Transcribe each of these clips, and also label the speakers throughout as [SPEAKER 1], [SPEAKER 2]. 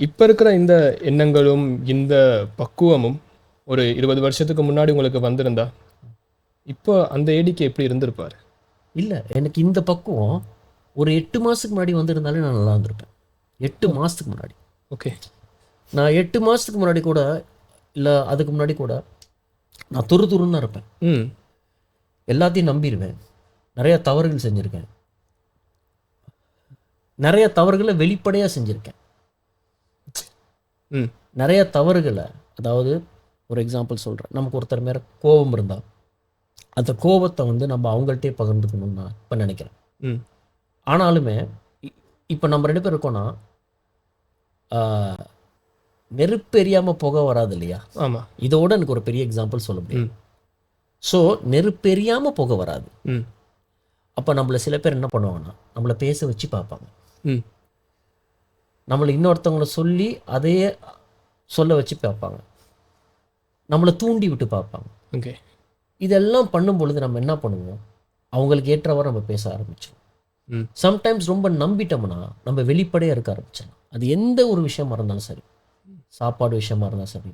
[SPEAKER 1] இப்போ இருக்கிற இந்த எண்ணங்களும் இந்த பக்குவமும் ஒரு 20 வருஷத்துக்கு முன்னாடி உங்களுக்கு வந்திருந்தா இப்போ அந்த ஏடிக்கு எப்படி இருந்திருப்பார்?
[SPEAKER 2] இல்லை, எனக்கு இந்த பக்குவம் ஒரு 8 மாதத்துக்கு முன்னாடி வந்திருந்தாலே நான் நல்லா இருந்திருப்பேன். 8 மாதத்துக்கு முன்னாடி.
[SPEAKER 1] ஓகே.
[SPEAKER 2] நான் 8 மாதத்துக்கு முன்னாடி கூட, இல்லை அதுக்கு முன்னாடி கூட நான் துருன்னு தான் இருப்பேன்.
[SPEAKER 1] ம்.
[SPEAKER 2] எல்லாத்தையும் நம்பிடுவேன். நிறையா தவறுகள் செஞ்சுருக்கேன். நிறைய தவறுகளை வெளிப்படையாக செஞ்சுருக்கேன்.
[SPEAKER 1] ம்.
[SPEAKER 2] நிறைய தவறுகளை, அதாவது ஒரு எக்ஸாம்பிள் சொல்கிறேன். நமக்கு ஒருத்தர் மேலே கோபம் இருந்தால் அந்த கோபத்தை வந்து நம்ம அவங்கள்ட்டே பகிர்ந்துக்கணும்னு நான் இப்போ நினைக்கிறேன்.
[SPEAKER 1] ம்.
[SPEAKER 2] ஆனாலுமே இப்போ நம்ம 2 பேர் இருக்கோன்னா, நெருப்பு எரியாமல் புகை வராது இல்லையா?
[SPEAKER 1] ஆமாம்.
[SPEAKER 2] இதோட எனக்கு ஒரு பெரிய எக்ஸாம்பிள் சொல்ல முடியும். ஸோ நெருப்பு எரியாமல் புகை வராது.
[SPEAKER 1] ம்.
[SPEAKER 2] அப்போ நம்மளை சில பேர் என்ன பண்ணுவாங்கன்னா, நம்மளை பேச வச்சு பார்ப்பாங்க.
[SPEAKER 1] ம்.
[SPEAKER 2] நம்மளை இன்னொருத்தவங்களை சொல்லி அதையே சொல்ல வச்சு பார்ப்பாங்க. நம்மளை தூண்டி விட்டு பார்ப்பாங்க.
[SPEAKER 1] ஓகே.
[SPEAKER 2] இதெல்லாம் பண்ணும் பொழுது நம்ம என்ன பண்ணுவோம், அவங்களுக்கு ஏற்றவாறு நம்ம பேச ஆரம்பிச்சோம்.
[SPEAKER 1] ம்.
[SPEAKER 2] சம்டைம்ஸ் ரொம்ப நம்பிட்டோம்னா நம்ம வெளிப்படையாக இருக்க ஆரம்பிச்சிடலாம். அது எந்த ஒரு விஷயமா இருந்தாலும் சரி, சாப்பாடு விஷயமா இருந்தால் சரி,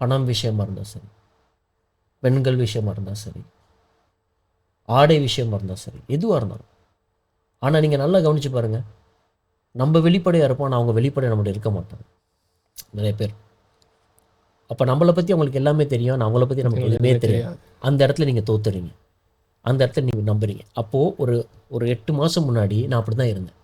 [SPEAKER 2] பணம் விஷயமா இருந்தால் சரி, பெண்கள் விஷயமா இருந்தால் சரி, ஆடை விஷயமா இருந்தால் சரி, எதுவாக இருந்தாலும். ஆனால் நீங்கள் நல்லா கவனித்து பாருங்கள், நம்ம வெளிப்படையாக இருப்போம், ஆனால் அவங்க வெளிப்படையாக நம்மகிட்ட இருக்க மாட்டாங்க நிறைய பேர். அப்போ நம்மளை பற்றி அவங்களுக்கு எல்லாமே தெரியும், ஆனால் அவங்கள பற்றி நமக்கு எதுவுமே தெரியாது. அந்த இடத்துல நீங்கள் தோத்துறீங்க, அந்த இடத்துல நீங்கள் நம்புறீங்க. அப்போது ஒரு 8 மாதம் முன்னாடி நான் அப்படி தான் இருந்தேன்.